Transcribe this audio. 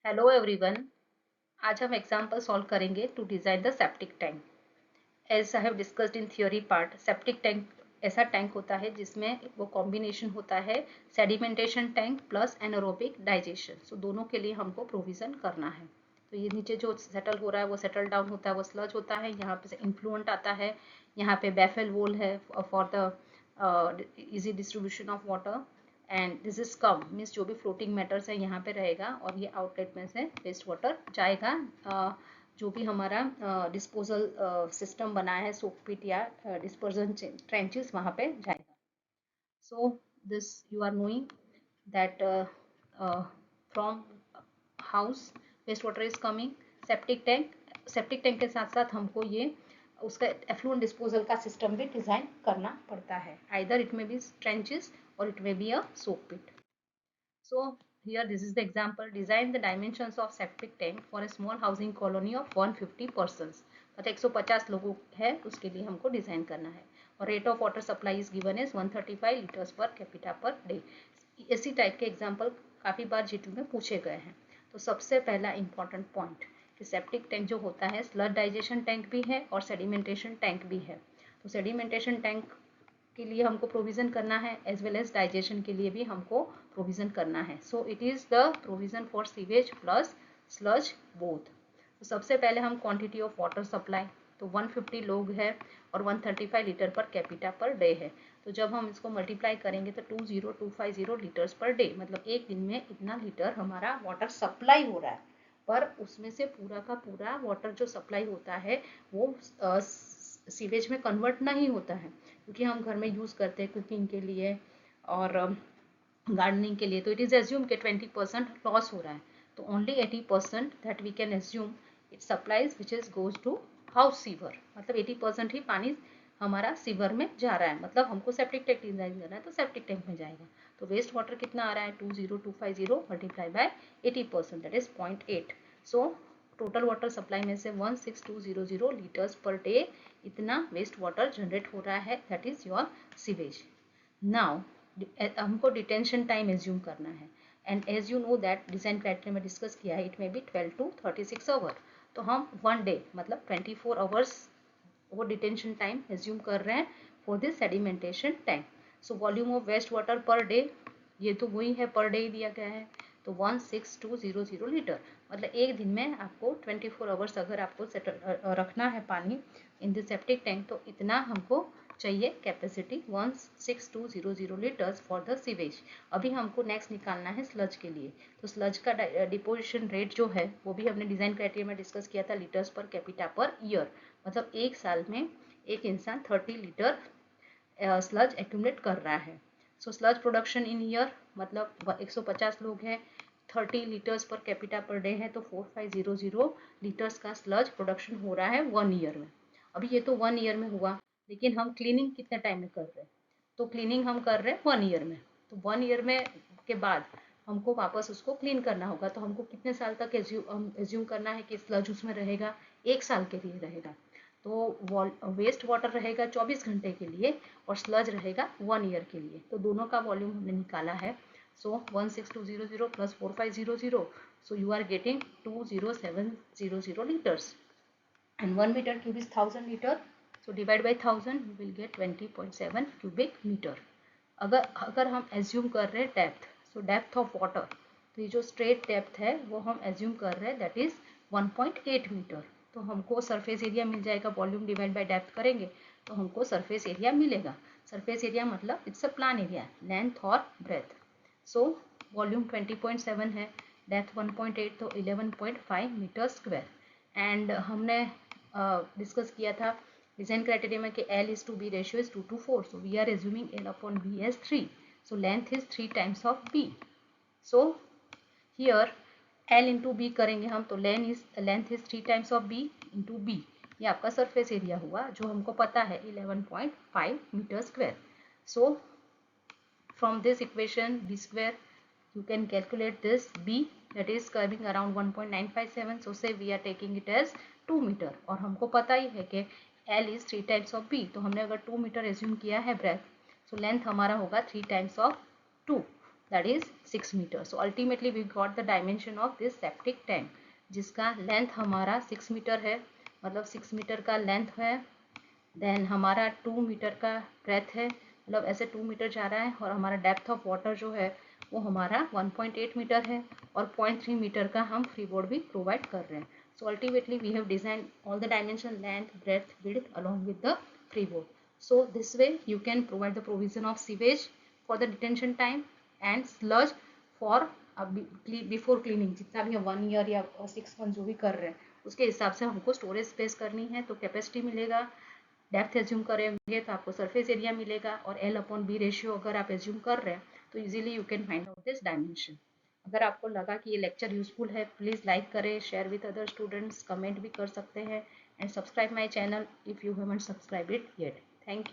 Hello everyone. आज हम example solve करेंगे to design the septic tank. As I have discussed in theory part, septic tank ऐसा tank होता है जिसमें वो कॉम्बिनेशन होता है sedimentation tank plus anaerobic digestion. So दोनों के लिए हमको प्रोविजन करना है। तो ये नीचे जो सेटल हो रहा है वो सेटल डाउन होता है, वो स्लज होता है। यहाँ पे इन्फ्लुएंट आता है, यहाँ पे बैफेल वोल है for the easy distribution of water. And this is come means जो भी फ्लोटिंग मैटर्स है यहाँ पे रहेगा और ये आउटलेट में से वेस्ट वाटर जाएगा। जो भी हमारा डिस्पोजल सिस्टम बना है सोक पिट या डिस्पर्जन ट्रेंचेस वहाँ पे जाएगा। So this you are knowing that from house waste water is coming septic tank के साथ साथ हमको ये उसका एफ्लुएंट डिस्पोजल का सिस्टम भी डिजाइन करना पड़ता है। Either it may be trenches or it may be a soak pit. So here this is the example. Design the dimensions of septic tank for a small housing colony of 150 persons. मतलब 150 लोगों है उसके लिए हमको design करना है। और rate of water supply is given is 135 litres per capita per day. इसी टाइप के एग्जाम्पल काफ़ी बार जीटी में पूछे गए हैं। तो सबसे पहला इंपॉर्टेंट पॉइंट कि सेप्टिक टैंक जो होता है स्लज डाइजेशन टैंक भी है और सेडिमेंटेशन टैंक भी है। तो सेडिमेंटेशन टैंक के लिए हमको प्रोविजन करना है एज वेल एज डाइजेशन के लिए भी हमको प्रोविजन करना है। So it is the provision for sewage plus sludge both. तो सबसे पहले हम क्वांटिटी ऑफ वाटर सप्लाई, तो 150 लोग हैं और 135 litre per capita per day है। तो जब हम इसको मल्टीप्लाई करेंगे तो 20250 लीटर्स पर डे, मतलब एक दिन में इतना लीटर हमारा वाटर सप्लाई हो रहा है। पर उसमें से पूरा का पूरा वाटर जो सप्लाई होता है वो सीवेज में कन्वर्ट नहीं होता है, क्योंकि हम घर में यूज़ करते हैं कुकिंग के लिए और गार्डनिंग के लिए। तो इट इज़ एज्यूम कि 20% लॉस हो रहा है। तो only 80% that we can assume it supplies which is goes to house sewer. मतलब 80% ही पानी हमारा सीवर में जा रहा है। मतलब हमको सेप्टिक टैंक डिजाइन करना है तो सेप्टिक टैंक में जाएगा। तो वेस्ट वाटर कितना आ रहा है 20250 multiply by 80%, that is 0.8। So total water supply में से 16200 लीटर्स पर डे इतना वेस्ट वाटर जनरेट हो रहा है, that is your sewage. Now हमको डिटेंशन टाइम एज्यूम करना है। And as you know that design criteria में डिस्कस किया है, it may be 12 to 36 hour. तो हम 1 डे मतलब 24 आवर्स वो डिटेंशन टाइम एज्यूम कर रहे हैं for this sedimentation tank. So volume of waste water per day, ये तो वही है, पर डे दिया गया है। तो 16200 लीटर, मतलब एक दिन में आपको 24 आवर्स अगर आपको रखना है पानी इन द सेप्टिक टैंक, तो इतना हमको चाहिए capacity 16200 litres for the sewage. अभी हमको नेक्स्ट निकालना है स्लज के लिए। तो स्लज का डिपोजिशन रेट जो है वो भी हमने डिजाइन क्राइटेरिया में डिस्कस किया था, litres per capita per year. मतलब एक साल में एक इंसान 30 लीटर स्लज एक्यूमुलेट कर रहा है। सो स्लज प्रोडक्शन इन ईयर मतलब 150 लोग हैं, 30 litres per capita per day है, तो 4500 लीटर्स का स्लज प्रोडक्शन हो रहा है 1 ईयर में। अभी ये तो 1 ईयर में हुआ, लेकिन हम क्लीनिंग कितने टाइम में कर रहे हैं? तो क्लीनिंग हम कर रहे हैं 1 ईयर में। तो 1 ईयर में के बाद हमको वापस उसको क्लीन करना होगा। तो हमको कितने साल तक एज्यूम करना है कि स्लज उसमें रहेगा? 1 साल के लिए रहेगा। तो वेस्ट वाटर रहेगा 24 घंटे के लिए और स्लज रहेगा 1 ईयर के लिए। तो दोनों का वॉल्यूम हमने निकाला है। सो 16200 plus 4500, so you are getting 20700 liters, and 1 meter cube is 1000 liter, so divide by 1000 you will get 20.7 cubic meter। अगर अगर हम एज्यूम कर रहे हैं depth, so depth of water, तो ये जो स्ट्रेट डेप्थ है वो हम एज्यूम कर रहे हैं दैट इज 1.8 मीटर। तो हमको सरफेस एरिया मिल जाएगा, वॉल्यूम डिवाइड बाय डेप्थ करेंगे तो हमको सरफेस एरिया मिलेगा। सरफेस एरिया मतलब it's a plan area, length और ब्रेथ। सो वॉल्यूम 20.7 है, डेप्थ 1.8, तो 11.5 मीटर स्क्वायर। एंड हमने डिस्कस किया था डिजाइन क्राइटेरिया में कि L is to B ratio is 2:4, so we are assuming L upon B as 3, so length is 3 times of B। so here L into B करेंगे हम, तो length is 3 times of B into B। ये आपका surface area हुआ जो हमको पता है 11.5 metre square. So from this equation B square you can calculate this B, that is coming around 1.957, so say we are taking it as 2 metre. और हमको पता ही है कि L is 3 times of B, तो हमने अगर 2 मीटर एज्यूम किया है ब्रेथ, सो लेंथ हमारा होगा 3 times of 2, that is 6 meter. So ultimately we got the dimension of this septic tank, जिसका लेंथ हमारा 6 मीटर है, मतलब 6 मीटर का लेंथ है। देन हमारा 2 मीटर का ब्रेथ है, मतलब ऐसे 2 मीटर जा रहा है, और हमारा डेप्थ ऑफ वाटर जो है वो हमारा 1.8 मीटर है, और 0.3 मीटर का हम फ्री बोर्ड भी प्रोवाइड कर रहे हैं। So ultimately we have designed all the dimension, length, breadth, width along with the free board. So this way you can provide the provision of sewage for the detention time and sludge for before cleaning. जितना भी हम 1 year या 6 month जो भी कर रहे हैं उसके हिसाब से हमको स्टोरेज स्पेस करनी है, तो कैपेसिटी मिलेगा। डेप्थ एज्यूम करेंगे तो आपको सरफेस एरिया मिलेगा, और L/B रेशियो अगर आप एज्यूम कर रहे हैं तो easily you can find out this dimension. अगर आपको लगा कि ये लेक्चर यूजफुल है, प्लीज़ लाइक करें, share with other students, comment भी कर सकते हैं, and subscribe my channel if you haven't subscribe it yet. Thank you.